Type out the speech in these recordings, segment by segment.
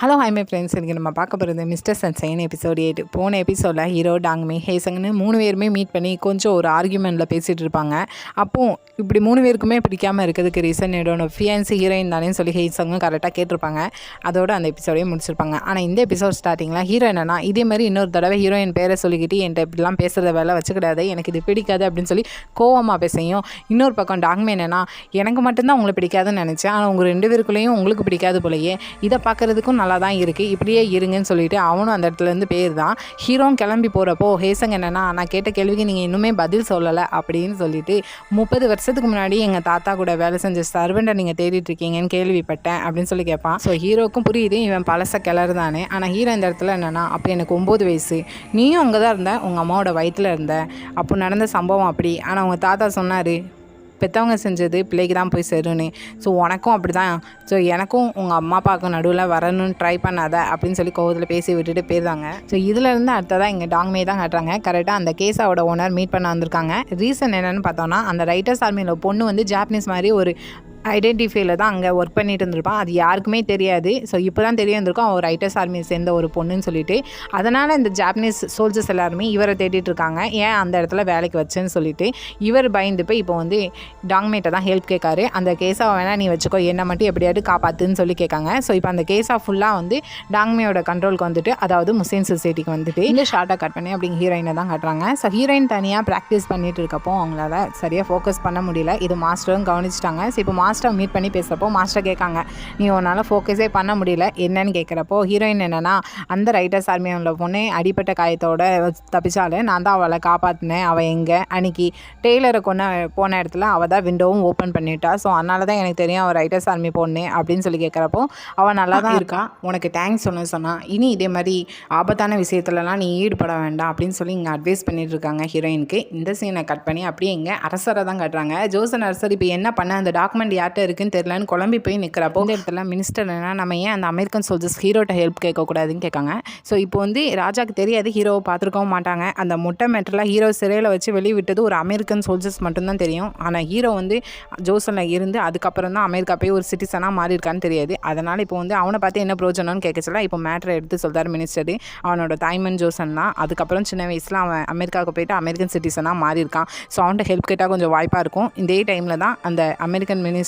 Hello hi my friends, இன்றைக்கி நம்ம பார்க்க போகிறது மிஸ்டர் சன்ஷைன் எபிசோட் 8. போன எபிசோடில் ஹீரோ, டாங்மி, ஹேசங்னு 3 பேருமே மீட் பண்ணி கொஞ்சம் ஒரு ஆர்கியூமெண்ட்டில் பேசிகிட்டு இருப்பாங்க. அப்போது இப்படி 3 பேருக்குமே பிடிக்காமல் இருக்கிறதுக்கு ரீசன் என்னோட ஃபியான்சி ஹீரோயின் தானேன்னு சொல்லி ஹேசங்கும் கரெக்டாக கேட்டிருப்பாங்க. அதோடு அந்த எபிசோடையும் முடிச்சிருப்பாங்க. ஆனால் இந்த எபிசோட் ஸ்டார்டிங்கில் ஹீரோ என்னன்னா, இதே மாதிரி இன்னொரு தடவை ஹீரோயின் பேரை சொல்லிக்கிட்டு என்கிட்ட இப்படிலாம் பேசுகிறத வேலை வச்சுக்கிடாது, எனக்கு இது பிடிக்காது அப்படின்னு சொல்லி கோவமாக பேசையும், இன்னொரு பக்கம் டாங்மி என்னென்னா, எனக்கு மட்டும்தான் உங்களை பிடிக்காதுன்னு நினச்சேன், ஆனால் உங்கள் 2 பேருக்குள்ளேயும் உங்களுக்கு பிடிக்காது போலையே, இதை பார்க்குறதுக்கும் நல்லா தான் இருக்குது, இப்படியே இருங்கன்னு சொல்லிட்டு அவனும் அந்த இடத்துலேருந்து பேர் தான். ஹீரோவும் கிளம்பி போகிறப்போ ஹேசங் என்னென்னா, நான் கேட்ட கேள்விக்கு நீங்கள் இன்னுமே பதில் சொல்லலை அப்படின்னு சொல்லிட்டு, 30 வருஷத்துக்கு முன்னாடி எங்கள் தாத்தா கூட வேலை செஞ்ச சர்வெண்ட்டை நீங்கள் தேடிட்டு இருக்கீங்கன்னு கேள்விப்பட்டேன் அப்படின்னு சொல்லி கேட்பான். ஸோ ஹீரோக்கும் புரியுது இவன் பழச கிளறு தானே. ஆனால் ஹீரோ இந்த இடத்துல என்னென்னா, அப்போ எனக்கு 9 வயசு, நீயும் அங்கே தான் இருந்த, உங்கள் அம்மாவோட வயிற்றில் இருந்த, அப்போ நடந்த சம்பவம் அப்படி. ஆனால் உங்கள் தாத்தா சொன்னார், பெற்றவங்க செஞ்சது பிள்ளைக்கு தான் போய் சேருன்னு. ஸோ உனக்கும் அப்படி தான், ஸோ எனக்கும் உங்கள் அம்மா அப்பாவுக்கும் நடுவில் வரணும்னு ட்ரை பண்ணாத அப்படின்னு சொல்லி கோவத்தில் பேசி விட்டுட்டு போயிருந்தாங்க. ஸோ இதிலேருந்து அடுத்ததாக இங்கே டாங்மே தான் காட்டுறாங்க. கரெக்டாக அந்த கேஸோட ஓனர் மீட் பண்ண வந்திருக்காங்க. ரீசன் என்னென்னு பார்த்தோன்னா, அந்த ரைட்டர்ஸ் ஆர்மியில் பொண்ணு வந்து ஜாப்பனீஸ் மாதிரி ஒரு ஐடென்டிஃபைல தான் அங்கே ஒர்க் பண்ணிட்டு இருந்திருப்பான். அது யாருக்குமே தெரியாது. ஸோ இப்போ தான் தெரிய வந்திருக்கும் அவர் ரைட்டர்ஸ் ஆர்மியை சேர்ந்த ஒரு பொண்ணுன்னு சொல்லிட்டு. அதனால் இந்த ஜாப்பனீஸ் சோல்ஜர்ஸ் எல்லாருமே இவரை தேடிட்டு இருக்காங்க, ஏன் அந்த இடத்துல வேலைக்கு வச்சேன்னு சொல்லிட்டு. இவர் பயந்து போய் இப்போ வந்து டாங்மேட்டை தான் ஹெல்ப் கேட்காரு. அந்த கேஸாக வேணால் நீ வச்சுக்கோ, என்னை மட்டும் எப்படியாவது காப்பாற்றுன்னு சொல்லி கேட்காங்க. ஸோ இப்போ அந்த கேஸாக ஃபுல்லாக வந்து டாங்மேயோட கண்ட்ரோலுக்கு வந்துட்டு, அதாவது முஸ்லீம் சொசைட்டிக்கு வந்துட்டு இந்த ஷார்ட்டாக கட் பண்ணி அப்படிங்க ஹீரோயினை தான் காட்டுறாங்க. ஸோ ஹீரோயின் தனியாக ப்ராக்டிஸ் பண்ணிட்டு இருக்கப்போ அவங்களால சரியாக ஃபோக்கஸ் பண்ண முடியல. இது மாஸ்டரும் கவனிச்சிட்டாங்க. ஸோ இப்போ மாஸ்டர் மீட் பண்ணி பேசுகிறப்போ மாஸ்டர் கேட்காங்க, நீ உன்னால் ஃபோக்கஸே பண்ண முடியல என்னன்னு கேட்குறப்போ ஹீரோயின் என்னென்னா, அந்த ரைட்டர்ஸ் ஆர்மியோட பொண்ணு அடிப்பட்ட காயத்தோட தப்பிச்சாலும் நான் தான் அவளை காப்பாற்றினேன், அவள் எங்கே அன்றைக்கி டெய்லரை போன இடத்துல அவள் தான் விண்டோவும் ஓப்பன் பண்ணிட்டா, ஸோ அதனால தான் எனக்கு தெரியும் அவள் ரைட்டர்ஸ் ஆர்மி பொண்ணு அப்படின்னு சொல்லி கேட்குறப்போ அவள் நல்லா தான் இருக்கா, உனக்கு தேங்க்ஸ் சொன்னால் இனி இதே மாதிரி ஆபத்தான விஷயத்துலலாம் நீ ஈடுபட வேண்டாம் அப்படின்னு சொல்லி இங்கே அட்வைஸ் பண்ணிட்டு இருக்காங்க ஹீரோயினுக்கு. இந்த சீனை கட் பண்ணி அப்படியே இங்கே அரசரை தான் காட்டுறாங்க. ஜோசன் அரசர் இப்போ என்ன பண்ண, அந்த டாக்குமெண்ட் யார்கிட்ட இருக்குன்னு தெரியலன்னு குழம்பி போய் நிற்கிறப்போ இந்த இடத்துல மினிஸ்டர் என்ன, நம்ம ஏன் அந்த அமெரிக்கன் சோல்ஜர்ஸ் ஹீரோட்ட ஹெல்ப் கேட்கக்கூடாதுன்னு கேட்காங்க. ஸோ இப்போ வந்து ராஜாக்கு தெரியாது, ஹீரோவை பார்த்துருக்கவும் மாட்டாங்க. அந்த முட்டை மேட்டரில் ஹீரோ சிறையில் வச்சு வெளியே விட்டது ஒரு அமெரிக்கன் சோல்ஜர்ஸ் மட்டும்தான் தெரியும். ஆனால் ஹீரோ வந்து ஜோசனில் இருந்து அதுக்கப்புறம் தான் அமெரிக்கா போய் ஒரு சிட்டிசனாக மாறியிருக்கான்னு தெரியாது. அதனால் இப்போ வந்து அவனை பார்த்து என்ன பிரோஜனம்னு கேட்கச்சல இப்போ மேட்டரை எடுத்து சொல்கிறார் மினிஸ்டர். அவனோட தாய்மன் ஜோசன் தான். அதுக்கப்புறம் சின்ன வயசில் அவன் அமெரிக்காவுக்கு போயிட்டு அமெரிக்கன் சிட்டிசனாக மாறியிருக்கான். ஸோ அவன்கிட்ட ஹெல்ப் கேட்டால் கொஞ்சம் வாய்ப்பாக இருக்கும். இதே டைமில் தான் அந்த அமெரிக்கன் மினிஸ்டர்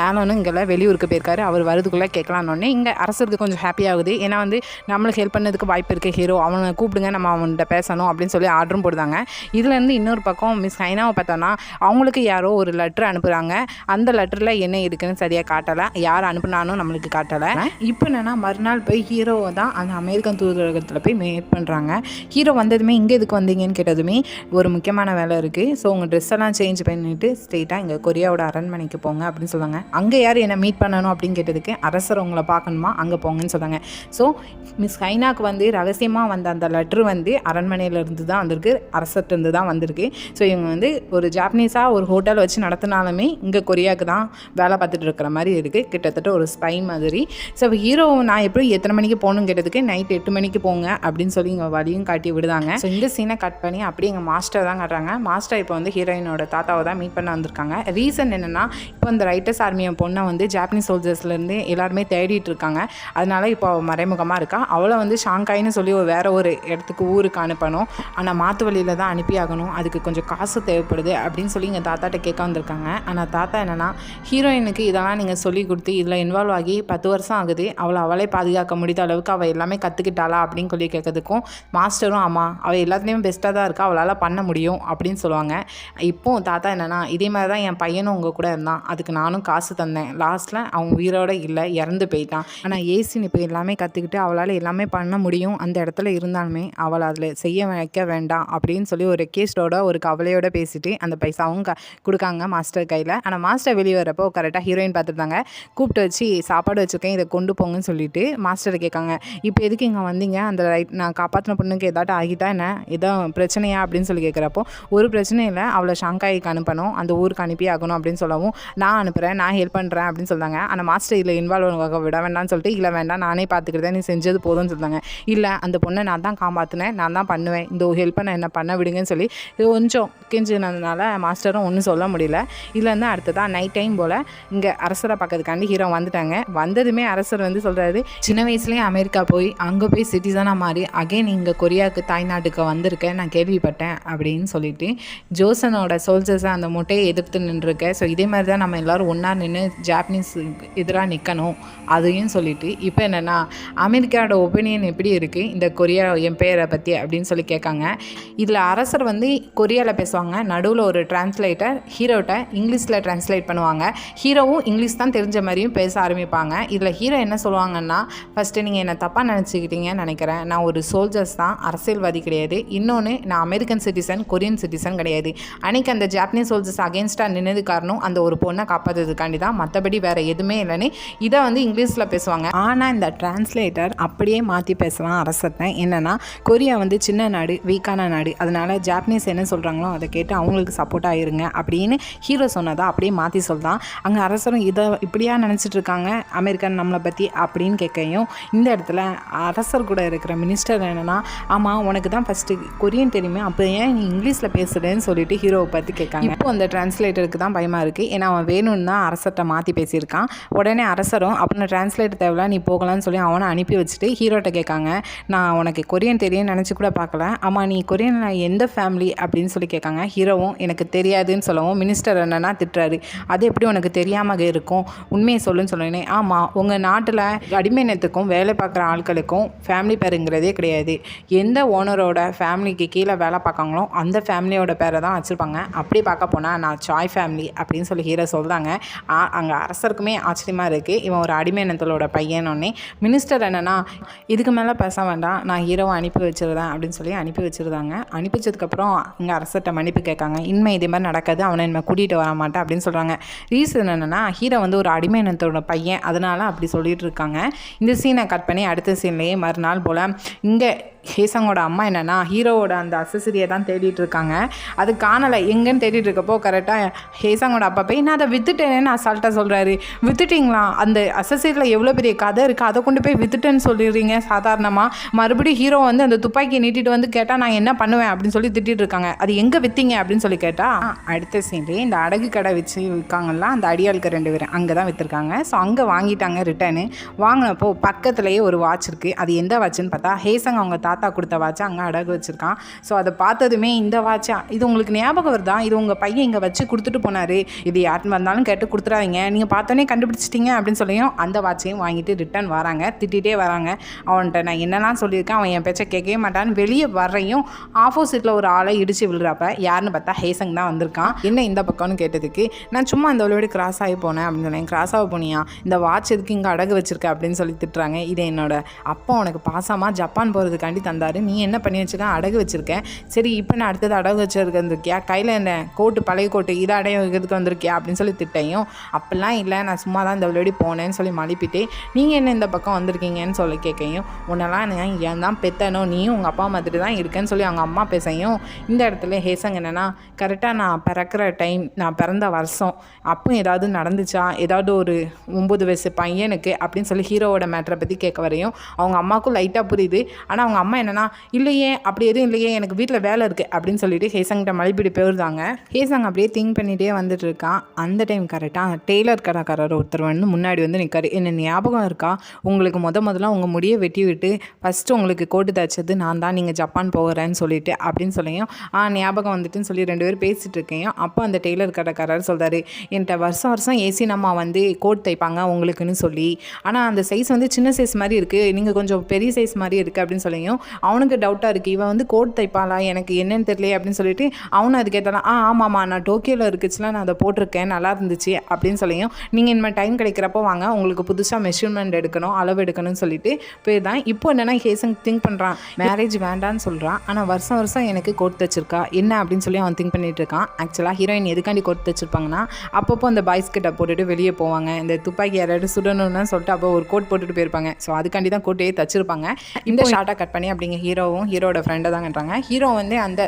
ஆலோனும் இங்கே வெளியூருக்கு போயிருக்காரு. அவர் வரதுக்குள்ளே கேட்கலான்னொன்னே இங்கே அரசருக்கு கொஞ்சம் ஹாப்பி ஆகுது. ஏன்னா வந்து நம்மளுக்கு ஹெல்ப் பண்ணதுக்கு வாய்ப்பு இருக்குது, ஹீரோ அவனை கூப்பிடுங்க, நம்ம அவன்கிட்ட பேசணும் அப்படின்னு சொல்லி ஆர்டரும் போடுதாங்க. இதுலேருந்து இன்னொரு பக்கம் மிஸ் ஹைனாவை பார்த்தோன்னா, அவங்களுக்கு யாரோ ஒரு லெட்ரு அனுப்புகிறாங்க. அந்த லெட்டரில் என்ன இருக்குன்னு சரியாக காட்டலை, யார் அனுப்புனாலும் நம்மளுக்கு காட்டலை. இப்போ என்னென்னா மறுநாள் போய் ஹீரோவை தான் அந்த அமெரிக்கன் தூதரகத்தில் போய் மீட் பண்ணுறாங்க. ஹீரோ வந்ததுமே இங்கே எதுக்கு வந்தீங்கன்னு கேட்டதுமே ஒரு முக்கியமான வேலை இருக்குது, ஸோ உங்கள் ட்ரெஸ் எல்லாம் சேஞ்ச் பண்ணிவிட்டு ஸ்ட்ரெயிட்டாக இங்கே கொரியாவோட அரண்மனைக்கு போங்க அப்படின்னு சொல்லுவாங்க. அங்கே யார் என்னை மீட் பண்ணணும் அப்படின்னு கேட்டதுக்கு, அரசர் உங்களை பார்க்கணுமா, அங்கே போங்கன்னு சொன்னாங்க. ஸோ மிஸ் ஹைனாக்கு வந்து ரகசியமாக வந்த அந்த லெட்ரு வந்து அரண்மனையிலேருந்து தான் வந்திருக்கு, அரசர்கிட்டருந்து தான் வந்திருக்கு. ஸோ இவங்க வந்து ஒரு ஜாப்பனீஸாக ஒரு ஹோட்டல் வச்சு நடத்தினாலுமே இங்கே கொரியாவுக்கு தான் வேலை பார்த்துட்டு இருக்கிற மாதிரி இருக்குது, கிட்டத்தட்ட ஒரு ஸ்பை மாதிரி. ஸோ ஹீரோ நான் எப்படி எத்தனை மணிக்கு போகணுன்னு கேட்டதுக்கு, நைட் 8 மணிக்கு போங்க அப்படின்னு சொல்லி இங்கே வழியும் காட்டி விடுதாங்க. ஸோ இந்த சீனை கட் பண்ணி அப்படியே எங்கள் மாஸ்டர் தான் காட்டுறாங்க. மாஸ்டர் இப்போ வந்து ஹீரோயினோட தாத்தாவை தான் மீட் பண்ண வந்திருக்காங்க. ரீசன் என்னென்னா, இப்போ இந்த ரைட்டர்ஸ் ஆர்மியை பொண்ணை வந்து ஜாப்பனீஸ் சோல்ஜர்ஸ்லேருந்து எல்லாருமே தேடிட்டு இருக்காங்க. அதனால இப்போ அவள் மறைமுகமாக இருக்கா. அவளை வந்து ஷாங்காய்னு சொல்லி வேறு ஒரு இடத்துக்கு ஊருக்கு அனுப்பணும், ஆனால் மாற்று வழியில் தான் அனுப்பி ஆகணும், அதுக்கு கொஞ்சம் காசு தேவைப்படுது அப்படின்னு சொல்லி எங்கள் தாத்தாட்ட கேட்க வந்திருக்காங்க. ஆனால் தாத்தா என்னென்னா, ஹீரோயினுக்கு இதெல்லாம் நீங்கள் சொல்லி கொடுத்து இதில் இன்வால்வ் ஆகி 10 வருஷம் ஆகுது, அவளே பாதுகாக்க முடியாத அளவுக்கு அவள் எல்லாமே கற்றுக்கிட்டாளா அப்படின்னு சொல்லி கேட்கறதுக்கும் மாஸ்டரும் ஆமாம் அவள் எல்லாத்துலேயும் பெஸ்ட்டாக தான் இருக்கா, அவளால் பண்ண முடியும் அப்படின்னு சொல்லுவாங்க. இப்போ தாத்தா என்னென்னா, இதே மாதிரி தான் என் பையனும் உங்கள் கூட இருந்தான், அதுக்கு நானும் காசு தந்தேன், லாஸ்ட்டில் அவன் உயிரோடு இல்லை, இறந்து போயிட்டான், ஆனால் ஏசின் இப்போ எல்லாமே கற்றுக்கிட்டு அவளால் எல்லாமே பண்ண முடியும், அந்த இடத்துல இருந்தாலுமே அவளை அதில் செய்ய வைக்க வேண்டாம் அப்படின்னு சொல்லி ஒரு ரெக்வெஸ்டோட ஒரு கவலையோடு பேசிட்டு அந்த பைசாவும் கொடுக்காங்க மாஸ்டர் கையில். ஆனால் மாஸ்டர் வெளியே வரப்போ கரெக்டாக ஹீரோயின் பார்த்துருந்தாங்க. கூப்பிட்டு வச்சு சாப்பாடு வச்சுருக்கேன், இதை கொண்டு போங்கன்னு சொல்லிட்டு மாஸ்டர் கேட்காங்க, இப்போ எதுக்கு இங்கே வந்தீங்க, அந்த நான் காப்பாற்றின பொண்ணுக்கு ஏதாட்டும் ஆகிட்டா என்ன, ஏதோ பிரச்சனையா அப்படின்னு சொல்லி கேட்குறப்போ, ஒரு பிரச்சனையும் இல்லை, அவளை ஷாங்காய்க்கு அனுப்பணும், அந்த ஊருக்கு அனுப்பி ஆகணும் அப்படின்னு சொல்லவும், நான் அனுப்புகிறேன், நான் ஹெல்ப் பண்ணுறேன் அப்படின்னு சொல்கிறாங்க. ஆனால் மாஸ்டர் இதில் இன்வால்வ் ஆக விட வேண்டாம்னு சொல்லிட்டு, இல்லை வேண்டாம் நானே பார்த்துக்கிட்டேன், நீ செஞ்சது போதும்னு சொல்கிறாங்க. இல்லை அந்த பொண்ணை நான் தான் காப்பாற்றினேன், நான் தான் பண்ணுவேன், இந்த ஹெல்ப்பை நான் என்ன பண்ண விடுங்கன்னு சொல்லி இது கொஞ்சம் கெஞ்சினதுனால மாஸ்டரும் ஒன்றும் சொல்ல முடியல. இதில் வந்து அடுத்ததான் நைட் டைம் போல் இங்கே அரசரை பார்க்கறதுக்காண்டி ஹீரோ வந்துட்டாங்க. வந்ததுமே அரசர் வந்து சொல்கிறாரு, சின்ன வயசுலேயே அமெரிக்கா போய் அங்கே போய் சிட்டிசனாக மாறி அகைன் இங்கே கொரியாவுக்கு தாய்நாட்டுக்கு வந்திருக்கேன் நான் கேள்விப்பட்டேன் அப்படின்னு சொல்லிட்டு ஜோசனோட சோல்ஜர்ஸை அந்த முட்டையை எதிர்த்து நின்றுருக்கேன். ஸோ இதே மாதிரி தான் நம்ம எல்லோரும் ஒன்றா நின்று ஜாப்பனீஸ் எதிராக நிற்கணும் அதையும் சொல்லிட்டு இப்போ என்னென்னா அமெரிக்காவோட ஒப்பீனியன் எப்படி இருக்குது இந்த கொரியா எம்பையரை பற்றி அப்படின்னு சொல்லி கேட்காங்க. இதில் அரசர் வந்து கொரியாவில் பேசுவாங்க, நடுவில் ஒரு டிரான்ஸ்லேட்டர் ஹீரோட்ட இங்கிலீஷில் டிரான்ஸ்லேட் பண்ணுவாங்க. ஹீரோவும் இங்கிலீஷ் தான் தெரிஞ்ச மாதிரியும் பேச ஆரம்பிப்பாங்க. இதில் ஹீரோ என்ன சொல்லுவாங்கன்னா, ஃபஸ்ட்டு நீங்கள் என்னை தப்பாக நினச்சிக்கிட்டீங்கன்னு நினைக்கிறேன், நான் ஒரு சோல்ஜர்ஸ் தான், அரசியல்வாதி கிடையாது. இன்னொன்று நான் அமெரிக்கன் சிட்டிசன், கொரியன் சிட்டிசன் கிடையாது. அன்றைக்கி அந்த ஜாப்பனீஸ் சோல்ஜர்ஸ் அகேன்ஸ்டாக நின்னது காரணம் அந்த ஒரு பொண்ணை காப்பாற்றுறதுக்காண்டி தான், மற்றபடி வேறு எதுவுமே இல்லைன்னு இதை வந்து இங்கிலீஷில் பேசுவாங்க. ஆனால் இந்த டிரான்ஸ்லேட்டர் அப்படியே மாற்றி பேசலாம் அரசர்கிட்ட. என்னென்னா கொரியா வந்து சின்ன நாடு, வீக்கான நாடு, அதனால் ஜாப்பனீஸ் என்ன சொல்கிறாங்களோ அதை கேட்டு அவங்களுக்கு சப்போர்ட்டாக இருங்க அப்படின்னு ஹீரோ சொன்னதா அப்படியே மாற்றி சொல்கிறான். அங்கே அரசரும் இதை இப்படியா நினச்சிட்டு இருக்காங்க அமெரிக்கன் நம்மளை பற்றி அப்படின்னு கேட்கையும் இந்த இடத்துல அரசர் கூட இருக்கிற மினிஸ்டர் என்னென்னா, ஆமாம் உனக்கு தான் ஃபஸ்ட்டு கொரியன் தெரியுமே, அப்போ ஏன் நீ இங்கிலீஷில் பேசுகிறேன்னு சொல்லிட்டு ஹீரோவை பற்றி கேட்காங்க. இப்போ அந்த டிரான்ஸ்லேட்டருக்கு தான் பயமாக இருக்குது, ஏன்னா அவன் வேணும்னு தான் அரசர்கிட்ட மாற்றி பேசியிருக்கான். உடனே அரசரும் அப்போ டிரான்ஸ்லேட் தேவையில்ல நீ போகலான்னு சொல்லி அவனை அனுப்பி வச்சுட்டு ஹீரோட்ட கேட்காங்க, நான் உனக்கு கொரியன் தெரியும்னு நினச்சி கூட பார்க்கல, ஆமாம் நீ கொரியனில் எந்த ஃபேமிலி அப்படின்னு சொல்லி கேட்காங்க. ஹீரோவும் எனக்கு தெரியாதுன்னு சொல்லவும் மினிஸ்டர் என்னன்னா திட்டுறாரு, அது எப்படி உனக்கு தெரியாமல் இருக்கும், உண்மையை சொல்லுன்னு சொல்லுனே. ஆமாம் உங்கள் நாட்டில் அடிமைனத்துக்கும் வேலை பார்க்குற ஆட்களுக்கும் ஃபேமிலி பேருங்கிறதே கிடையாது, எந்த ஓனரோட ஃபேமிலிக்கு கீழே வேலை பார்க்காங்களோ அந்த ஃபேமிலியோட பேரை தான் வச்சுருப்பாங்க, அப்படி பார்க்க போனால் நான் சாய் ஃபேமிலி அப்படின்னு சொல்லி ஹீரோ சொல்கிறாங்க. அங்கே அரசருக்குமே ஆச்சரியமாக இருக்குது, இவன் ஒரு அடிமைனத்தோட பையனோடனே. மினிஸ்டர் என்னென்னா இதுக்கு மேலே பேச வேண்டாம், நான் ஹீரோவை அனுப்பி வச்சுருந்தேன் அப்படின்னு சொல்லி அனுப்பி வச்சுருந்தாங்க. அனுப்பி வச்சதுக்கப்புறம் இங்கே அரசர்கிட்ட மன்னிப்பு கேட்காங்க, இனிமேல் இதே மாதிரி நடக்காது, அவனை இனிமேல் கூட்டிகிட்டு வர மாட்டேன் அப்படின்னு சொல்கிறாங்க. ரீசன் என்னென்னா ஹீரோ வந்து ஒரு அடிமைனத்தோட பையன், அதனால் அப்படி சொல்லிட்டு இருக்காங்க. இந்த சீனை கட் பண்ணி அடுத்த சீன்லேயே மறுநாள் போல் இங்கே ஹேசங்கோட அம்மா என்னென்னா ஹீரோவோட அந்த அசசரியை தான் தேடிட்டு இருக்காங்க. அது காணலை, எங்கன்னு தேடிட்டு இருக்கப்போ கரெக்டாக ஹேசங்கோட அப்பா போய் நான் அதை விற்றுட்டேன்னு அசால்ட்டாக சொல்கிறாரு. விற்றுட்டிங்களா, அந்த அசசரியில் எவ்வளோ பெரிய கதை இருக்குது, அதை கொண்டு போய் விற்றுட்டேன்னு சொல்லிடுறீங்க சாதாரணமாக. மறுபடியும் ஹீரோ வந்து அந்த துப்பாக்கியை நீட்டிட்டு வந்து கேட்டால் நான் என்ன பண்ணுவேன் அப்படின்னு சொல்லி திட்டிகிட்டு இருக்காங்க. அது எங்கே விற்றீங்க அப்படின்னு சொல்லி கேட்டால் அடுத்த சீன்லேயே இந்த அடகு கடை வச்சு விற்காங்கல்ல அந்த அடியாளுக்கு 2 பேர் அங்கே தான் விற்றுருக்காங்க. ஸோ அங்கே வாங்கிட்டாங்க. ரிட்டர்னு வாங்கினப்போ பக்கத்துலேயே ஒரு வாட்ச் இருக்குது. அது எந்த வாட்சுன்னு பார்த்தா ஹேசங் அவங்க தாத்தா கொடுத்த வாட்சை அங்கே அடகு வச்சுருக்கான். ஸோ அதை பார்த்ததுமே இந்த வாட்சா, இது உங்களுக்கு ஞாபகம் வருதா, இது உங்கள் பையன் இங்கே வச்சு கொடுத்துட்டு போனார், இது யாருன்னு வந்தாலும் கேட்டு கொடுத்துறாதீங்க, நீங்கள் பார்த்தோன்னே கண்டுபிடிச்சிட்டிங்க அப்படின்னு சொல்லியும் அந்த வாட்சையும் வாங்கிட்டு ரிட்டர்ன் வராங்க. திட்டிகிட்டே வராங்க. அவன்கிட்ட நான் என்னெல்லாம் சொல்லியிருக்கேன், அவன் என் பேச்சை கேட்கவே மாட்டான்னு வெளியே வர்றையும் ஆப்போசிட்டில் ஒரு ஆளை இடித்து விழுறப்ப யாருன்னு பார்த்தா ஹேசங் தான் வந்திருக்கான். என்ன இந்த பக்கம்னு கேட்டதுக்கு நான் சும்மா அந்த விளையாடி கிராஸ் ஆகி போனேன் அப்படின்னு சொன்னேன். கிராஸ் ஆக போனியா, இந்த வாட்ச் எதுக்கு இங்கே அடகு வச்சிருக்க அப்படின்னு சொல்லி திட்டுறாங்க. இது என்னோட அப்பா உனக்கு பாசமாக ஜப்பான் போகிறதுக்காண்டி தந்தார், நீ என்ன பண்ணி வச்சுக்க அடகு வச்சுருக்கேன், சரி இப்போ நான் அடுத்தது அடகு வச்சுருக்கியா, கையில் என்ன கோட்டு பழைய கோட்டு இதை அடைய வைக்கிறதுக்கு வந்திருக்கியா அப்படின்னு சொல்லி திட்டையும். அப்படிலாம் இல்லை, நான் சும்மா தான் இந்த விளையாடி போனேன்னு சொல்லி மலிப்பிட்டு நீங்கள் என்ன இந்த பக்கம் வந்திருக்கீங்கன்னு சொல்லி கேட்கையும், உன்னெல்லாம் ஏன் தான் பெத்தனோ, நீயும் உங்கள் அப்பா மாதிரி தான் இருக்கேன்னு சொல்லி அவங்க அம்மா பேசையும் இந்த இடத்துல ஹேசங் என்னென்னா கரெக்டாக நான் பிறக்கிற டைம், நான் பிறந்த வருஷம் அப்போ ஏதாவது நடந்துச்சா, ஏதாவது ஒரு 9 வயசு பையனுக்கு அப்படின்னு சொல்லி ஹீரோவோட மேட்டரை பற்றி கேட்க வரையும் அவங்க அம்மாவுக்கும் லைட்டாக புரியுது. ஆனால் அவங்க அம்மா என்னென்னா இல்லையே அப்படி எதுவும் இல்லையே, எனக்கு வீட்டில் வேலை இருக்குது அப்படின்னு சொல்லிட்டு ஹேசங்கிட்ட மலிப்பிடி போயிருந்தாங்க. ஹேசங் அப்படியே திங்க் பண்ணிகிட்டே வந்துட்டு இருக்கான். அந்த டைம் கரெக்டாக டெய்லர் கடைக்காரர் ஒருத்தர் வந்து முன்னாடி வந்து நிற்காரு. என்ன ஞாபகம் இருக்கா, உங்களுக்கு முதல்ல உங்கள் முடியை வெட்டி விட்டு ஃபஸ்ட்டு உங்களுக்கு கோட்டு தைச்சது நான் தான், நீங்கள் ஜப்பான் போகிறேன்னு சொல்லிட்டு அப்படின்னு சொல்லியும் ஞாபகம் வந்துட்டுன்னு சொல்லி 2 பேர் பேசிகிட்டு இருக்கேன். அப்போ அந்த டெய்லர் கடைக்காரர் சொல்கிறாரு, என்கிட்ட வருஷம் ஏசி நம்ம வந்து கோட் தைப்பாங்க உங்களுக்குன்னு சொல்லி, ஆனால் அந்த சைஸ் வந்து சின்ன சைஸ் மாதிரி இருக்குது, நீங்கள் கொஞ்சம் பெரிய சைஸ் மாதிரி இருக்குது அப்படின்னு சொல்லியும் அவனுக்கு டவுட்டாக இருக்குது, இவன் வந்து கோட் தைப்பாளா எனக்கு என்னன்னு தெரியல அப்படின்னு சொல்லிட்டு அவனும் அது கேட்டாலும் ஆமாம்மா நான் டோக்கியோவில் இருக்குச்சுல நான் அதை போட்டிருக்கேன் நல்லா இருந்துச்சு அப்படின்னு சொல்லியும் நீங்கள் இனிமேல் டைம் கிடைக்கிறப்போ வாங்க உங்களுக்கு புதுசாக மெஷர்மெண்ட் எடுக்கணும் அளவு எடுக்கணும்னு சொல்லிட்டு போய் தான். இப்போ என்னென்னா ஹேசங் திங்க் பண்ணுறான், மேரேஜ் வேண்டான்னு சொல்கிறான், ஆனால் வருஷம் எனக்கு கோட் தைச்சிருக்கா என்ன அப்படின்னு சொல்லி அவன் திங்க் பண்ணிட்டு இருக்கான். ஆக்சுவலாக ஹீரோயின் எதுக்காண்டி கோட் தைச்சிருப்பாங்கன்னா அப்பப்போ அந்த பாய்ஸ் கிட்ட போட்டுட்டு வெளியே போவாங்க, இந்த துப்பாக்கி யாராவது சுடணும்னு சொல்லிட்டு அப்போ ஒரு கோட் போட்டுட்டு போயிருப்பாங்க. ஸோ அதுக்காண்டி தான் கோட்டையே தச்சிருப்பாங்க. இந்த ஷார்ட்டாக கட் பண்ணி அப்படிங்க ஹீரோவும் ஹீரோட ஃப்ரெண்டை தான் கட்டுறாங்க. ஹீரோ வந்து அந்த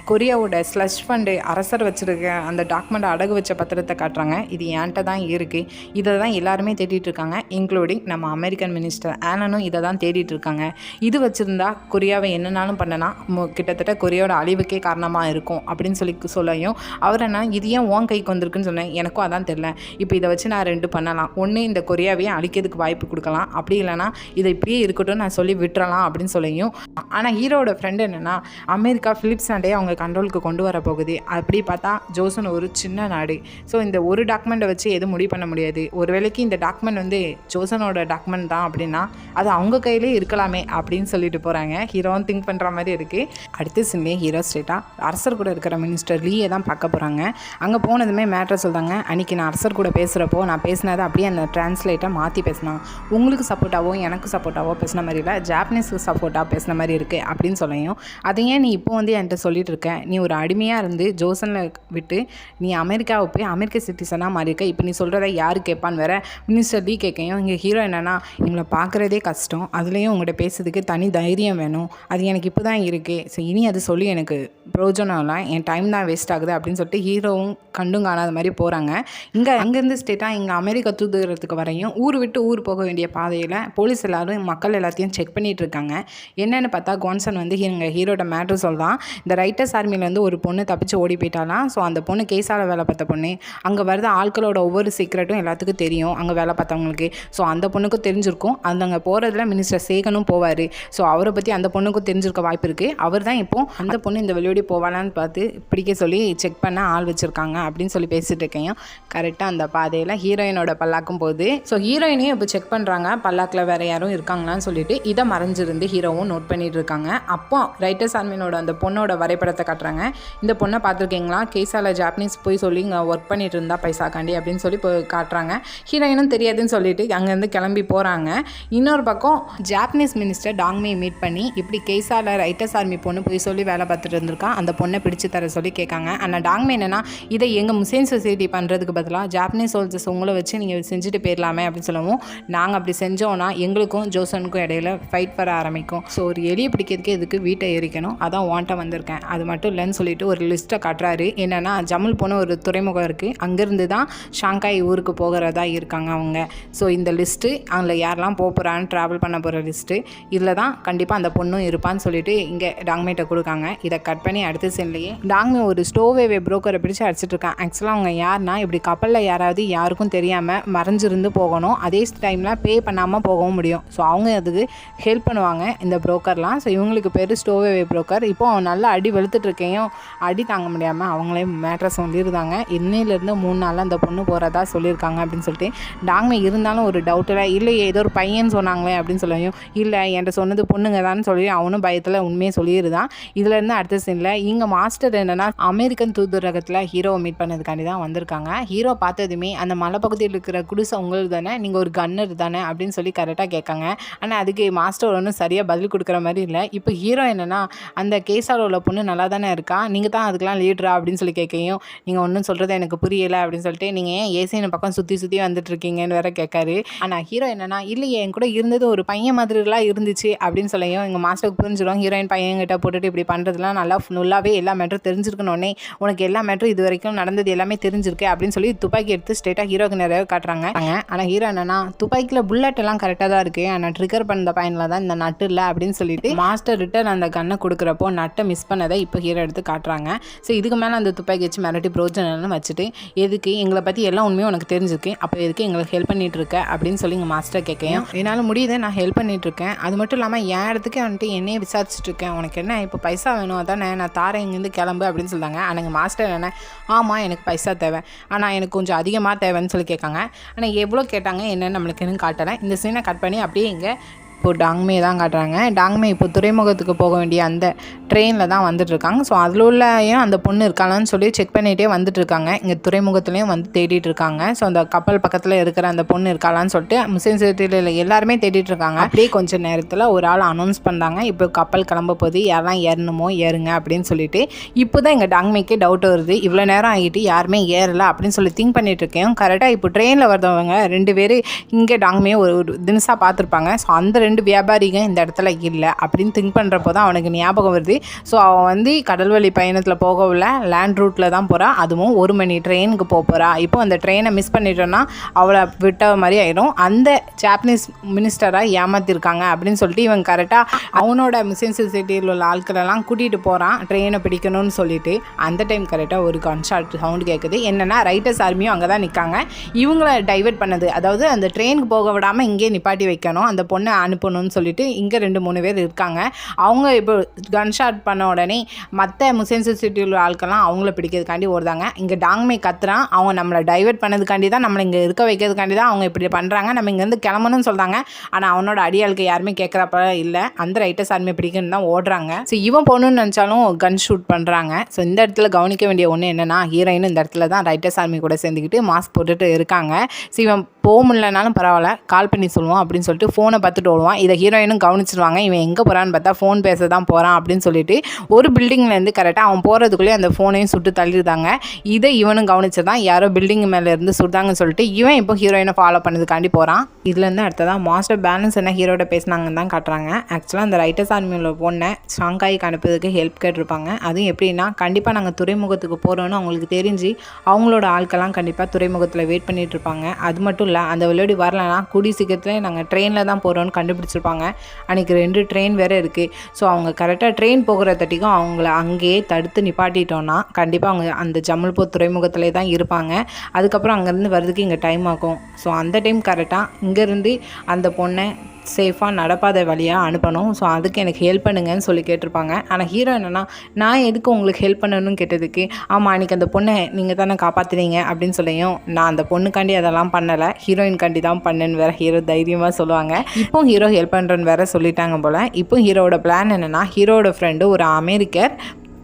கொரியாவோட ஸ்லஷ் ஃபண்டு அரசர் வச்சுருக்க அந்த டாக்குமெண்ட் அடகு வச்ச பத்திரத்தை காட்டுறாங்க. இது என்கிட்ட தான் இருக்குது. இதை தான் எல்லாருமே தேடிட்டு இருக்காங்க, இன்க்ளூடிங் நம்ம அமெரிக்கன் மினிஸ்டர் ஆலனும் இதை தான் தேடிட்டு இருக்காங்க. இது வச்சுருந்தா கொரியாவை என்னன்னாலும் பண்ணலாம், கிட்டத்தட்ட கொரியாவோட அழிவுக்கே காரணமாக இருக்கும் அப்படின்னு சொல்லியும் அவர் என்ன இது ஏன் உன் கைக்கு வந்திருக்குன்னு சொன்னேன். எனக்கும் அதான் தெரியல. இப்போ இதை வச்சு நான் 2 பண்ணலாம். ஒன்று, இந்த கொரியாவையே அழிக்கிறதுக்கு வாய்ப்பு கொடுக்கலாம், அப்படி இல்லைனா இதை இப்படியே இருக்கட்டும் நான் சொல்லி விட்டுறலாம் அப்படின்னு சொல்லியும். ஆனால் ஹீரோட ஃப்ரெண்டு என்னென்னா அமெரிக்கா பிலிப்ஸ் நாட்டையே அவங்க கண்ட்ரோலுக்கு கொண்டு வர போகுது. அப்படி பார்த்தா ஜோசன் ஒரு சின்ன நாடு. ஸோ இந்த ஒரு டாக்குமெண்ட்டை வச்சு எதுவும் முடிவு பண்ண முடியாது. ஒரு வேளைக்கு இந்த டாக்குமெண்ட் ஜோசனோட டாக்குமெண்ட் தான் அப்படின்னா அது அவங்க கையிலே இருக்கலாமே அப்படின்னு சொல்லிட்டு போகிறாங்க. ஹீரோவும் திங்க் பண்ணுற மாதிரி இருக்குது. அடுத்த சீன்லேயே ஹீரோ ஸ்ட்ரெயிட்டாக அரசர் கூட இருக்கிற மினிஸ்டர் லீயை தான் பார்க்க போகிறாங்க. அங்கே போனதுமே மேட்ரை சொல்கிறாங்க. அன்றைக்கி நான் அரசர் கூட பேசுகிறப்போ நான் பேசினதை அப்படியே அந்த டிரான்ஸ்லேட்டை மாற்றி பேசினான். உங்களுக்கு சப்போர்ட்டாவோ எனக்கு சப்போர்ட்டாவோ பேசின மாதிரி இல்லை, ஜாப்பனீஸுக்கு சப்போர்ட்டாக பேசின மாதிரி இருக்குது அப்படின்னு சொல்லியும். அதை ஏன் நீ இப்போ என்கிட்ட சொல்லிட்டு இருக்க? நீ ஒரு அடிமையாக இருந்து ஜோசனில் விட்டு நீ அமெரிக்காவை போய் அமெரிக்க சிட்டிசனாக மாறியிருக்க. இப்போ நீ சொல்கிறத யார் கேட்பான்னு வேற மினிஸ்டர் லீ கேட்கையும் இங்கே ஹீரோ என்னென்னா இவங்களை பார்க்குறதே கஷ்டம், அதுலேயும் உங்கள்கிட்ட பேசுறதுக்கு தனி தைரியம் வேணும், அது எனக்கு இப்போ தான் இருக்குது. ஸோ இனி அது சொல்லி எனக்கு பிரோஜனம் இல்லை, என் டைம் தான் வேஸ்ட் ஆகுது அப்படின்னு சொல்லிட்டு ஹீரோவும் கண்டும் காணாத மாதிரி போகிறாங்க. இங்கே அங்கேருந்து ஸ்டேட்டாக இங்கே அமெரிக்கா தூதுறதுக்கு வரையும் ஊர் விட்டு ஊர் போக வேண்டிய பாதையில் போலீஸ் எல்லோரும் மக்கள் எல்லாத்தையும் செக் பண்ணிகிட்டு இருக்காங்க. என்னென்னு பார்த்தா கான்சன் இங்கே ஹீரோட மேட்ரு சொல்கிறான். இந்த ரைட்டர்ஸ் ஆர்மியில் ஒரு பொண்ணு தப்பிச்சு ஓடி போயிட்டாலாம். ஸோ அந்த பொண்ணு கேஸால் வேலை பார்த்த பொண்ணு. அங்கே வருது ஆட்களோட ஒவ்வொரு சீக்ரெட்டும் எல்லாத்துக்கும் தெரியும் அங்கே வேலை பார்த்தவங்களுக்கு. ஸோ அந்த பொண்ணுக்கும் தெரிஞ்சிருக்கும். அந்த அங்கே போகிறதுல மினிஸ்டர் சேகனும் போவார். ஸோ அவரை பற்றி அந்த பொண்ணுக்கும் தெரிஞ்சிருக்க வாய்ப்பு இருக்குது. அவர் தான் இப்போது அந்த பொண்ணு இந்த வெளியோடி போவாளான்னு பார்த்து பிடிக்க சொல்லி செக் பண்ண ஆள் வச்சுருக்காங்க அப்படின்னு சொல்லி பேசிகிட்டு இருக்கேன். கரெக்டாக அந்த பாதையில் ஹீரோயினோட பல்லாக்கும் போகுது. ஸோ ஹீரோயினையும் இப்போ செக் பண்ணுறாங்க, பல்லாக்கில் வேறு யாரும் இருக்காங்களான்னு சொல்லிட்டு. இதை மறைஞ்சிருந்து ஹீரோவும் நோட் பண்ணிட்டு இருக்காங்க. அப்போ ரைட்டர்ஸ் ஆர்மினோட அந்த பொண்ணோட வரைபடத்தை காட்டுறாங்க. இந்த பொண்ணை பார்த்துருக்கீங்களா, கேஸால் ஜாப்பனீஸ் போய் சொல்லி இங்கே ஒர்க் பண்ணிட்டு இருந்தா பைசாக்காண்டி அப்படின்னு சொல்லி போய் காட்டுறாங்க. ஹீரோயினும் தெரியாதுன்னு சொல்லிட்டு அங்கேருந்து கிளம்பி போகிறாங்க. இன்னொரு பக்கம் ஜாப்பனீஸ் மினிஸ்டர் டாங்மே மீட் பண்ணி இப்படி கேஸால் ரைட்டர்ஸ் ஆர்மி பொண்ணு போய் சொல்லி வேலை பார்த்துட்டு இருந்திருக்கா, அந்த பொண்ணை பிடிச்சி தர சொல்லி கேட்காங்க. ஆனால் டாங்மே என்னன்னா இதை எங்கள் முஸ்லீம் சொசைட்டி பண்ணுறதுக்கு பதிலாக ஜாப்பனீஸ் சோல்ஜர்ஸ் உங்களை வச்சு நீங்கள் செஞ்சுட்டு போயிடலாமே அப்படின்னு சொல்லவும், நாங்கள் அப்படி செஞ்சோன்னா எங்களுக்கும் ஜோசனுக்கும் இடையில ஃபைட் வர ஆரம்பிக்கும். ஸோ ஒரு எலியை பிடிக்கிறதுக்கு இதுக்கு வீட்டை எரிக்கணும், அதான் வாண்ட்ட வந்திருக்கேன். அது மட்டும் இல்லைன்னு சொல்லிட்டு ஒரு லிஸ்ட்டை காட்டுறாரு. என்னென்னா ஜம்முல் போன ஒரு துறைமுகம் இருக்குது, அங்கேருந்து தான் ஷாங்காய் ஊருக்கு போகிறதா இருக்காங்க அவங்க. ஸோ இந்த லிஸ்ட்டு அதில் யாரெல்லாம் போகிறான்னு ட்ராவல் பண்ண போகிற லிஸ்ட்டு, இதில் தான் கண்டிப்பாக அந்த பொண்ணும் இருப்பான்னு சொல்லிட்டு இங்கே டாங்மேட்டை கொடுக்காங்க. இதை கட் பண்ணி அடுத்த சீன்லேயே டாங்மே ஒரு ஸ்டோவேவே புரோக்கரை பிடிச்சி அடிச்சிட்டு இருக்கான். ஆக்சுவலாக அவங்க யாருன்னா இப்படி கப்பலில் யாராவது யாருக்கும் தெரியாமல் மறைஞ்சிருந்து போகணும், அதே டைமில் பே பண்ணாமல் போகவும் முடியும். ஸோ அவங்க அதுக்கு ஹெல்ப் பண்ணுவாங்க இந்த புரோக்கர்லாம். ஸோ இவங்களுக்கு பேர் ஸ்டோவேவே புரோக்கர். இப்போ அவன் நல்லா அடி வெளுத்துட்ருக்கையும் அடி தாங்க முடியாமல் அவங்களே மேட்ரை சொல்லியிருந்தாங்க. இன்னிலேருந்து 3 நாளில் அந்த பொண்ணு போகிறதா சொல்லியிருக்காங்க அப்படின்னு சொல்லிட்டு. டாங்மே இருந்தாலும் ஒரு டவுட்டில் இல்லை ஏதோ ஒரு பையன் சொன்னாங்களே அப்படின்னு சொல்லியும், இல்லை என்கிட்ட சொன்னது பொண்ணுங்க தான் சொல்லி அவனும் பயத்தில் உண்மையை சொல்லியிருந்தான். இதுலேருந்து அடுத்த சீனில் இங்கே மாஸ்டர் என்னென்னா அமெரிக்கன் தூதரகத்தில் ஹீரோவை மீட் பண்ணதுக்காண்டி தான் வந்திருக்காங்க. ஹீரோ பார்த்ததுமே அந்த மலைப்பகுதியில் இருக்கிற குடிசை உங்களுக்கு தானே, நீங்கள் ஒரு கன்னர் தானே அப்படின்னு சொல்லி கரெக்டாக கேட்காங்க. ஆனால் அதுக்கு மாஸ்டர் ஒன்றும் சரியாக பதில் கொடுக்குற மாதிரி இல்லை. இப்போ ஹீரோ என்னென்னா அந்த கேஸால் உள்ள பொண்ணு நல்லா தானே இருக்கா, நீங்கள் தான் அதுக்கெலாம் லீடரா அப்படின்னு சொல்லி கேட்கையும், நீங்கள் ஒன்றும் சொல்கிறது எனக்கு புரியலை அப்படின்னு சொல்லிட்டு, நீங்கள் ஏன் ஏசியனை பக்கம் சுற்றி வந்துட்டுருக்கீங்கன்னு வேற கேட்காரு. ஆனால் ஹீரோ என்னென்னா இல்லையே என் கூட இருந்தது ஒரு பையன் மாதிரிலாம் இருந்துச்சு அப்படின்னு சொல்லியும் எங்கள் மாஸ்டருக்கு புரிஞ்சிடும். ஹீரோயின் பையன்கிட்ட போட்டுட்டு இப்படி பண்ணுறதுலாம் நல்லா ஃபுல்லாகவே எல்லா மேட்டரும் தெரிஞ்சிருக்கணுன்னே, உனக்கு எல்லா மேட்டரும் இது வரைக்கும் நடந்தது எல்லாமே தெரிஞ்சிருக்கு அப்படின்னு சொல்லி துப்பாக்கி எடுத்து ஸ்ட்ரெயிட்டாக ஹீரோக்கு நிறைய காட்டுறாங்க. ஆனால் ஹீரோ என்னன்னா துப்பாக்கியில் புல்லட் எல்லாம் கரெக்டாக தான் இருக்குது, ஆனால் ட்ரிகர் பண்ண பையனில் தான் இந்த நட்டு இல்லை அப்படின்னு சொல்லிட்டு மாஸ்டர் ரிட்டர்ன் அந்த கண்ணை கொடுக்குறப்போ நட்டை மிஸ் பண்ணதை இப்போ ஹீரோ எடுத்து காட்டுறாங்க. ஸோ இதுக்கு மேலே அந்த துப்பாக்கி வச்சு மிரட்டி பிரோஜனம்னு வச்சுட்டு, எதுக்கு எங்களை பற்றி எல்லா உண்மையும் உனக்கு தெரிஞ்சிருக்கு, அப்போ எதுக்கு எங்களுக்கு ஹெல்ப் பண்ணிட்டு இருக்க அப்படின்னு சொல்லி எங்கள் மாஸ்டர் கேட்கையும், என்னால் முடியுது நான் ஹெல்ப் பண்ணிட்டு இருக்கேன், அது மட்டும் இல்லாமல் என் இடத்துக்கு வந்துட்டு என்னையே விசாரிச்சுட்டு இருக்கேன், உனக்கு என்ன இப்போ பைசா வேணும் அதானே, நான் தாரேன் இங்கேருந்து கிளம்பு அப்படின்னு சொல்லுவாங்க. ஆனால் எங்கள் மாஸ்டர் என்ன, ஆமாம் எனக்கு பைசா தேவை, ஆனால் எனக்கு கொஞ்சம் அதிகமாக தேவைன்னு சொல்லி கேட்காங்க. ஆனால் எவ்வளோ கேட்டாங்க என்னென்னு நம்மளுக்கு இன்னும் காட்டலை. இந்த சீனை கட் பண்ணி அப்படியே இங்கே இப்போது டாங்மே தான் காட்டுறாங்க. டாங்மே இப்போ துறைமுகத்துக்கு போக வேண்டிய அந்த ட்ரெயினில் தான் வந்துட்டுருக்காங்க. ஸோ அதில் உள்ள ஏன் அந்த பொண்ணு இருக்காளான்னு சொல்லி செக் பண்ணிகிட்டே வந்துட்டுருக்காங்க. இங்கே துறைமுகத்துலேயும் வந்து தேடிட்டு இருக்காங்க. ஸோ அந்த கப்பல் பக்கத்தில் இருக்கிற அந்த பொண்ணு இருக்காளான்னு சொல்லிட்டு முஸ்லீம் சிட்டியில் எல்லாருமே தேடிட்டு இருக்காங்க. அப்படியே கொஞ்சம் நேரத்தில் ஒரு ஆள் அனௌன்ஸ் பண்ணாங்க, இப்போ கப்பல் கிளம்ப போகுது, யாரெல்லாம் ஏறணுமோ ஏறுங்க அப்படின்னு சொல்லிட்டு. இப்போ தான் எங்கள் டாங்மேக்கே டவுட் வருது, இவ்வளோ நேரம் ஆகிட்டு யாருமே ஏறலை அப்படின்னு சொல்லி திங்க் பண்ணிட்டு இருக்கேன். கரெக்டாக இப்போ ட்ரெயினில் வரவங்க 2 பேர் இங்கே டாங்மே ஒரு தினசாக பார்த்துருப்பாங்க. ஸோ அந்த 2 2 வியாபாரிங்க இந்த இடத்துல இல்லை அப்படின்னு திங்க் பண்ணுறப்போ தான் அவனுக்கு ஞாபகம் வருது. ஸோ அவன் வந்து கடல்வழி பயணத்தில் போகவில்லை, லேண்ட் ரூட்டில் தான் போகிறா. அதுவும் 1 மணி ட்ரெயினுக்கு போகிறா. இப்போ அந்த ட்ரெயினை மிஸ் பண்ணிட்டோன்னா அவளை விட்ட மாதிரி ஆயிடும். அந்த ஜாப்பனீஸ் மினிஸ்டராக ஏமாத்திருக்காங்க அப்படின்னு சொல்லிட்டு இவன் கரெக்டாக அவனோட மிஷன் சொசைட்டியில் உள்ள ஆட்களெல்லாம் கூட்டிகிட்டு போகிறான் ட்ரெயினை பிடிக்கணும்னு சொல்லிட்டு. அந்த டைம் கரெக்டாக ஒரு கன்ஷாட் சவுண்டு கேட்குது. என்னென்னா ரைட்டர்ஸ் ஆர்மியும் அங்கே தான் நிற்காங்க. இவங்களை டைவர்ட் பண்ணது, அதாவது அந்த ட்ரெயினுக்கு போக விடாமல் இங்கே நிப்பாட்டி வைக்கணும், அந்த பொண்ணை அனுப்பணும்னு சொல்லிட்டு இங்கே 2-3 பேர் இருக்காங்க. அவங்க இப்போ கன்ஷாட் பண்ண உடனே மற்ற முஸ்லிம் சொசைட்டியில் உள்ள ஆட்கள்லாம் அவங்கள பிடிக்கிறதுக்காண்டி ஓடுதாங்க. இங்கே டாங்மே கத்துறான், அவங்க நம்மளை டைவர்ட் பண்ணதுக்காண்டி தான், நம்மளை இங்கே இருக்க வைக்கிறதுக்காண்டி தான் அவங்க இப்படி பண்ணுறாங்க, நம்ம இங்கேருந்து கிளம்பணும்னு சொல்கிறாங்க. ஆனால் அவனோட அடியாளுக்கு யாருமே கேட்குறப்ப இல்லை, அந்த ரைட்டர்ஸ் ஆர்மி பிடிக்கணும்னு தான் ஓடுறாங்க. ஸோ இவன் போகணுன்னு நினச்சாலும் கன் ஷூட் பண்ணுறாங்க. ஸோ இந்த இடத்துல கவனிக்க வேண்டிய ஒன்று என்னென்னா, ஹீரோயின் இந்த இடத்துல தான் ரைட்டர்ஸ் ஆர்மி கூட சேர்ந்துக்கிட்டு மாஸ்க் போட்டுட்டு இருக்காங்க. ஸோ இவன் போக முடியலனாலும் பரவாயில்ல, கால் பண்ணி சொல்லுவான் அப்படின்னு சொல்லிட்டு ஃபோனை பார்த்துட்டு ஓடுவான். இதை ஹீரோயினும் கவனிச்சிருவாங்க. இவன் எங்கே போகிறான்னு பார்த்தா ஃபோன் பேச தான் போகிறான் அப்படின்னு சொல்லிட்டு ஒரு பில்டிங்லேருந்து கரெக்டாக அவன் போகிறதுக்குள்ளேயே அந்த ஃபோனையும் சுட்டு தள்ளிடுதாங்க. இதை இவனும் கவனிச்சதான் யாரோ பில்டிங் மேலே இருந்து சுடுதாங்கன்னு சொல்லிட்டு இவன் இப்போ ஹீரோயினை ஃபாலோ பண்ணதுக்காண்டி போகிறான். இதுலேருந்து அடுத்ததான் மாஸ்டர் பேலன்ஸ் என்ன ஹீரோட பேசினாங்கன்னு தான் காட்டுறாங்க. ஆக்சுவலாக அந்த ரைட்டர்ஸ் ஆர்மியில் பொண்ணை ஷாங்காய்க்கு அனுப்புறதுக்கு ஹெல்ப் கேட்டிருப்பாங்க. அதுவும் எப்படின்னா, கண்டிப்பாக நாங்கள் துறைமுகத்துக்கு போகிறோன்னு அவங்களுக்கு தெரிஞ்சு அவங்களோட ஆட்கள்லாம் கண்டிப்பாக துறைமுகத்தில் வெயிட் பண்ணிகிட்டு இருப்பாங்க. அது மட்டும் இல்லை, அந்த விளையாடி வரலன்னா கூடி சீக்கிரத்தில் நாங்கள் ட்ரெயினில் தான் போகிறோன்னு கண்டுபிடிச்சிருப்பாங்க. அன்றைக்கி 2 ட்ரெயின் வேறு இருக்குது. ஸோ அவங்க கரெக்டாக ட்ரெயின் போகிற தட்டிக்கும் அவங்கள அங்கேயே தடுத்து நிப்பாட்டிட்டோன்னா கண்டிப்பாக அவங்க அந்த ஜமல்பூர் துறைமுகத்திலே தான் இருப்பாங்க. அதுக்கப்புறம் அங்கேருந்து வர்றதுக்கு இங்கே டைம் ஆகும். ஸோ அந்த டைம் கரெக்டாக இங்கேருந்து அந்த பொண்ணை சேஃபாக நடப்பாத வழியாக அனுப்பணும். ஸோ அதுக்கு எனக்கு ஹெல்ப் பண்ணுங்கன்னு சொல்லி கேட்டிருப்பாங்க. ஆனால் ஹீரோ என்னென்னா, நான் எதுக்கு உங்களுக்கு ஹெல்ப் பண்ணணும்னு கேட்டதுக்கு, ஆமாம் அன்றைக்கி அந்த பொண்ணை நீங்கள் தானே காப்பாற்றுறீங்க அப்படின்னு சொல்லியும், நான் அந்த பொண்ணுக்காண்டி அதெல்லாம் பண்ணலை, ஹீரோயின்காண்டி தான் பண்ணேன்னு வேறு ஹீரோ தைரியமாக சொல்லுவாங்க. இப்போ ஹீரோ ஹெல்ப் பண்ணுறேன்னு வேறு சொல்லிட்டாங்க போல். இப்போ ஹீரோட பிளான் என்னென்னா, ஹீரோட ஃப்ரெண்டு ஒரு அமெரிக்கர்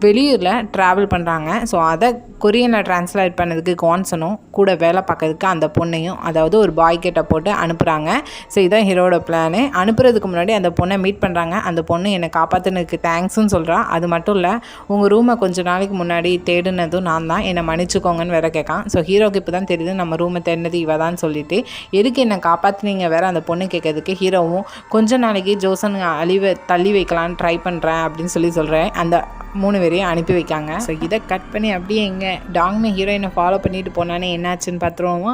வெளியூரில் ட்ராவல் பண்ணுறாங்க. ஸோ அதை கொரியனில் ட்ரான்ஸ்லேட் பண்ணதுக்கு கான்சனும் கூட வேலை பார்க்கறதுக்கு அந்த பொண்ணையும், அதாவது ஒரு பாய் கிட்ட போட்டு அனுப்புகிறாங்க. ஸோ இதான் ஹீரோட பிளானு. அனுப்புறதுக்கு முன்னாடி அந்த பொண்ணை மீட் பண்ணுறாங்க. அந்த பொண்ணு என்னை காப்பாற்றினதுக்கு தேங்க்ஸ்ன்னு சொல்கிறா. அது மட்டும் இல்லை, உங்கள் ரூமை கொஞ்சம் நாளைக்கு முன்னாடி தேடினதும் நான் தான், என்னை மன்னிச்சுக்கோங்கன்னு வேற கேட்கான். ஸோ ஹீரோக்கு இப்போ தான் தெரியுது நம்ம ரூமை தேடினது இவ தான் சொல்லிட்டு, எதுக்கு என்னை காப்பாற்றினீங்க வேற அந்த பொண்ணு கேட்கறதுக்கு ஹீரோவும் கொஞ்சம் நாளைக்கு ஜோசன் அழிவை தள்ளி வைக்கலான்னு ட்ரை பண்ணுறேன் அப்படின்னு சொல்கிறேன். அந்த 3 பேரையும் அனுப்பி வைக்காங்க. ஸோ இதை கட் பண்ணி அப்படியே இங்கே டாங்மே ஹீரோயினை ஃபாலோ பண்ணிட்டு போனானே என்னாச்சுன்னு பார்த்துருவோமா.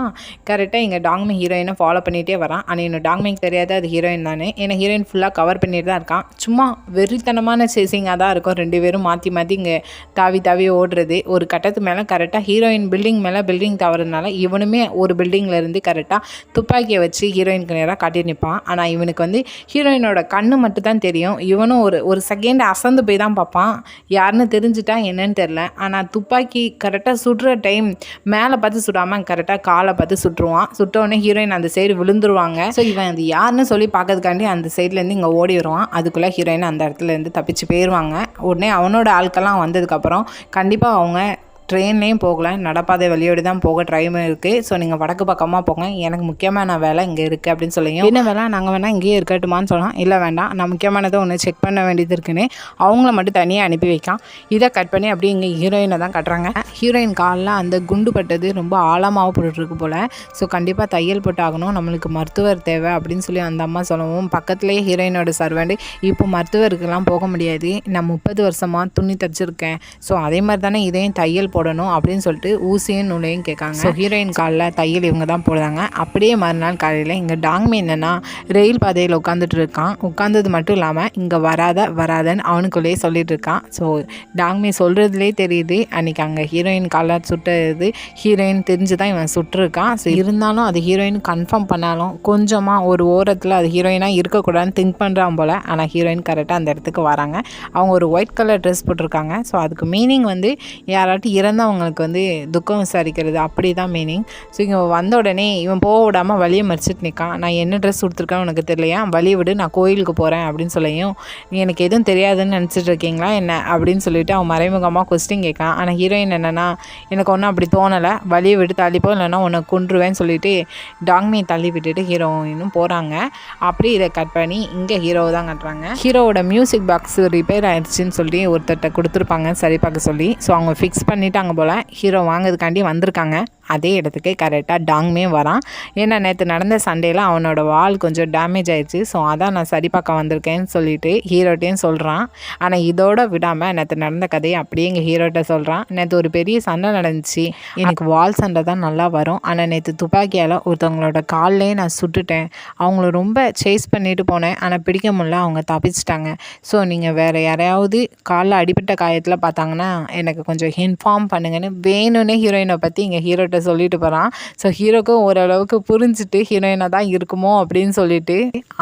கரெக்டாக இங்கே டாங்மே ஹீரோயினை ஃபாலோ பண்ணிகிட்டே வரான். ஆனால் இன்னும் டாங்மேக்கு தெரியாது அது ஹீரோயின் தானே. ஏன்னா ஹீரோயின் ஃபுல்லாக கவர் பண்ணிட்டு தான் இருக்கான். சும்மா வெறித்தனமான சேசிங்காக தான் இருக்கும். 2 பேரும் மாற்றி மாற்றி இங்கே தாவி ஓடுறது. ஒரு கட்டத்து மேலே கரெக்டாக ஹீரோயின் பில்டிங் மேலே பில்டிங் தவறுனால இவனுமே ஒரு பில்டிங்கில் இருந்து கரெக்டாக துப்பாக்கியை வச்சு ஹீரோயினுக்கு நேராக காட்டி நிற்பான். ஆனால் இவனுக்கு வந்து ஹீரோயினோட கண்ணு மட்டும் தான் தெரியும். இவனும் ஒரு செகண்ட் அசந்து போய் தான் பார்ப்பான். யாருன்னு தெரிஞ்சுட்டா என்னன்னு தெரில. ஆனால் துப்பாக்கி கரெக்டாக சுடுற டைம் மேலே பார்த்து சுடாமல் கரெக்டாக காலை பார்த்து சுட்டுருவான். சுட்டோடனே ஹீரோயின் அந்த சைடு விழுந்துருவாங்க. ஸோ இவன் அது யாருன்னு சொல்லி பார்க்கறதுக்காண்டி அந்த சைட்லேருந்து இங்கே ஓடி வருவான். அதுக்குள்ளே ஹீரோயின் அந்த இடத்துலேருந்து தப்பிச்சு போயிடுவாங்க. உடனே அவனோட ஆட்கள்லாம் வந்ததுக்கப்புறம் கண்டிப்பாக அவங்க ட்ரெயின்லேயும் போகல, நடப்பாதை வழியோடு தான் போக ட்ரைம் இருக்குது. ஸோ நீங்கள் வடக்கு பக்கமாக போங்க, எனக்கு முக்கியமான வேலை இங்கே இருக்குது அப்படின்னு சொல்லியும், என்ன வேலை நாங்கள் வேணால் இங்கேயே இருக்கட்டுமான்னு சொல்லலாம். இல்லை வேண்டாம், நான் முக்கியமானதை ஒன்று செக் பண்ண வேண்டியது இருக்குன்னு அவங்கள மட்டும் தனியாக அனுப்பி வைக்கான். இதை கட் பண்ணி அப்படியே இங்கே ஹீரோயினை தான் கட்டுறாங்க. ஹீரோயின் காலில் அந்த குண்டு பட்டது ரொம்ப ஆழமாக போட்டுருக்கு போல். ஸோ கண்டிப்பாக தையல் போட்டாகணும், நம்மளுக்கு மருத்துவர் தேவை அப்படின்னு சொல்லி அந்த அம்மா சொல்லவும், பக்கத்துலேயே ஹீரோயினோட சர்வெண்ட், இப்போ மருத்துவருக்கெல்லாம் போக முடியாது, நான் 30 வருஷமாக துணி தைச்சிருக்கேன், ஸோ அதே மாதிரி தானே இதையும் தையல் போடணும் அப்படின்னு சொல்லிட்டு ஊசியும் நூலையும் கேட்காங்க. ஸோ ஹீரோயின் காலில் தையல் இவங்க தான் போடுறாங்க. அப்படியே மறுநாள் காலையில் இங்கே டாங்மே என்னென்னா ரயில் பாதையில் உட்காந்துட்டு இருக்கான். உட்காந்தது மட்டும் இல்லாமல் இங்கே வராதன்னு அவனுக்குள்ளேயே சொல்லிட்டு இருக்கான். ஸோ டாங்மே சொல்கிறதுலே தெரியுது அன்றைக்கி அங்கே ஹீரோயின் காலில் சுட்டுறது ஹீரோயின் தெரிஞ்சு தான் இவன் சுட்டுருக்கான். ஸோ இருந்தாலும் அது ஹீரோயின் கன்ஃபார்ம் பண்ணாலும் கொஞ்சமாக ஒரு ஓரத்தில் அது ஹீரோயினாக இருக்கக்கூடாதுன்னு திங்க் பண்ணுறான் போல். ஆனால் ஹீரோயின் கரெக்டாக அந்த இடத்துக்கு வராங்க. அவங்க ஒரு ஒயிட் கலர் ட்ரெஸ் போட்டிருக்காங்க. ஸோ அதுக்கு மீனிங் வந்து யாராட்டும் இறந்தவங்களுக்கு வந்து துக்கம் விசாரிக்கிறது, அப்படி தான் மீனிங். ஸோ இங்கே வந்த உடனே இவன் போக விடாமல் வழியை மறிச்சிட்டு நிற்கான். நான் என்ன ட்ரெஸ் கொடுத்துருக்கேன்னு உனக்கு தெரியலையா, வழியை விடு, நான் கோயிலுக்கு போகிறேன் அப்படின்னு சொல்லியும், எனக்கு எதுவும் தெரியாதுன்னு நினச்சிட்டு இருக்கீங்களா என்ன அப்படின்னு சொல்லிட்டு அவன் மறைமுகமாக கொஸ்டின் கேட்கான். ஆனால் ஹீரோயின் என்னென்னா, எனக்கு ஒன்றும் அப்படி தோணலை, வழியை விட்டு தள்ளிப்போ இல்லைன்னா உன்னை கொன்றுவேன்னு சொல்லிட்டு டாங்மியை தள்ளி விட்டுட்டு ஹீரோயினும் போகிறாங்க. அப்படி இதை கட் பண்ணி இங்கே ஹீரோவை தான் கட்டுறாங்க. ஹீரோவோட மியூசிக் பாக்ஸ் ரிப்பேர் ஆயிடுச்சுன்னு சொல்லி ஒருத்தட்ட கொடுத்துருப்பாங்க சரி பார்க்க சொல்லி. ஸோ அவங்க ஃபிக்ஸ் பண்ணிட்டாங்க போல். ஹீரோ வாங்கிறதுக்காண்டி வந்திருக்காங்க. அதே இடத்துக்கு கரெக்டாக டாங்மே வரான். ஏன்னா நேற்று நடந்த சண்டையில் அவனோட வால் கொஞ்சம் டேமேஜ் ஆயிடுச்சு, ஸோ அதான் நான் சரி பார்க்க வந்திருக்கேன்னு சொல்லிட்டு ஹீரோட்டையும் சொல்கிறான். ஆனால் இதோட விடாமல் நேற்று நடந்த கதையை அப்படியே எங்கள் ஹீரோட்ட சொல்கிறான். நேற்று ஒரு பெரிய சண்டை நடந்துச்சு, எனக்கு வால் சண்டை தான் நல்லா வரும், ஆனால் நேற்று துப்பாக்கியால் ஒருத்தவங்களோட கால்லே நான் சுட்டுட்டேன். அவங்கள ரொம்ப சேஸ் பண்ணிட்டு போனேன், ஆனால் பிடிக்க முடியல, அவங்க தப்பிச்சிட்டாங்க. ஸோ நீங்கள் வேறு யாரையாவது காலில் அடிபட்ட காயத்தில் பார்த்தாங்கன்னா எனக்கு கொஞ்சம் இன்ஃபார்ம் பண்ணுங்கன்னு வேணும்னே ஹீரோயினை பற்றி எங்கள் ஹீரோட்ட சொல்லிட்டு போகிறான். ஸோ ஹீரோக்கும் ஓரளவுக்கு புரிஞ்சுட்டு ஹீரோயினாக தான் இருக்குமோ அப்படின்னு சொல்லிட்டு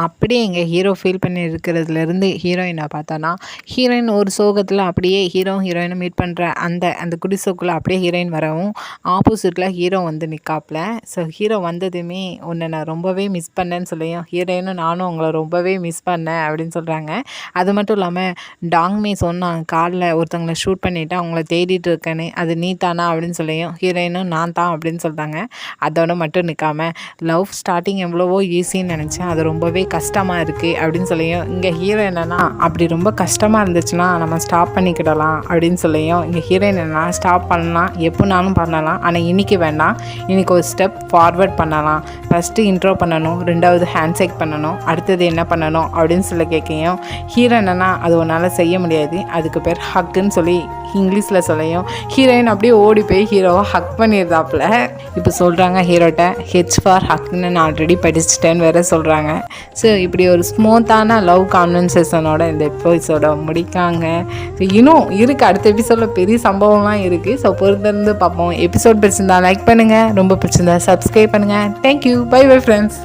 அப்படியே எங்கள் ஹீரோ ஃபீல் பண்ணி இருக்கிறதுலேருந்து ஹீரோயினை பார்த்தோன்னா ஹீரோயின் ஒரு சோகத்தில் அப்படியே ஹீரோயினை மீட் பண்ணுற அந்த குடிசோக்குள்ளே அப்படியே ஹீரோயின் வரவும் ஆப்போசிட்டில் ஹீரோ வந்து நிற்காப்புல. ஸோ ஹீரோ வந்ததுமே உன்னை நான் ரொம்பவே மிஸ் பண்ணேன்னு சொல்லியும் ஹீரோயினும் நானும் உங்களை ரொம்பவே மிஸ் பண்ணேன் அப்படின்னு சொல்கிறாங்க. அது மட்டும் இல்லாமல் டாங்மே சொன்னான் காலில் ஒருத்தவங்களை ஷூட் பண்ணிவிட்டு அவங்கள தேடிட்டு இருக்கேன்னு, அது நீ தானா அப்படின்னு சொல்லியும் ஹீரோயினும் நான் தான் அப்படின்னு சொல்கிறாங்க. அதோட மட்டும் நிற்காம லவ் ஸ்டார்டிங் எவ்வளவோ ஈஸின்னு நினச்சேன், அது ரொம்பவே கஷ்டமாக இருக்குது அப்படின்னு சொல்லியும் இங்கே ஹீரோ என்னென்னா அப்படி ரொம்ப கஷ்டமாக இருந்துச்சுன்னா நம்ம ஸ்டாப் பண்ணிக்கிடலாம் அப்படின்னு சொல்லியும் இங்கே ஹீரோயின் என்னென்னா ஸ்டாப் பண்ணலாம், எப்போனாலும் பண்ணலாம், ஆனால் இன்றைக்கி வேண்டாம், இன்றைக்கி ஒரு ஸ்டெப் ஃபார்வர்ட் பண்ணலாம். ஃபஸ்ட்டு இன்ட்ரோ பண்ணணும், ரெண்டாவது ஹேண்ட் ஷேக் பண்ணணும், அடுத்தது என்ன பண்ணணும் அப்படின்னு சொல்லி கேட்கையும் ஹீரோ என்னென்னா அது உன்னால் செய்ய முடியாது, அதுக்கு பேர் ஹக்குன்னு சொல்லி இங்கிலீஷில் சொல்லையும் ஹீரோயின் அப்படியே ஓடி போய் ஹீரோவை ஹக் பண்ணியிருந்தாப்புல. இப்போ சொல்கிறாங்க ஹீரோட்ட ஹெச் ஃபார் ஹக்னு நான் ஆல்ரெடி படிச்சுட்டேன்னு வேறு சொல்கிறாங்க. ஸோ இப்படி ஒரு ஸ்மூத்தான லவ் கான்வர்சேஷனோட இந்த எபிசோட முடிக்காங்க. ஸோ இன்னும் இருக்குது, அடுத்த எபிசோடில் பெரிய சம்பவம்லாம் இருக்குது. ஸோ பொறுத்திருந்து பார்ப்போம். எபிசோட் பிடிச்சிருந்தா லைக் பண்ணுங்கள், ரொம்ப பிடிச்சிருந்தா சப்ஸ்கிரைப் பண்ணுங்கள். Thank you, bye bye friends.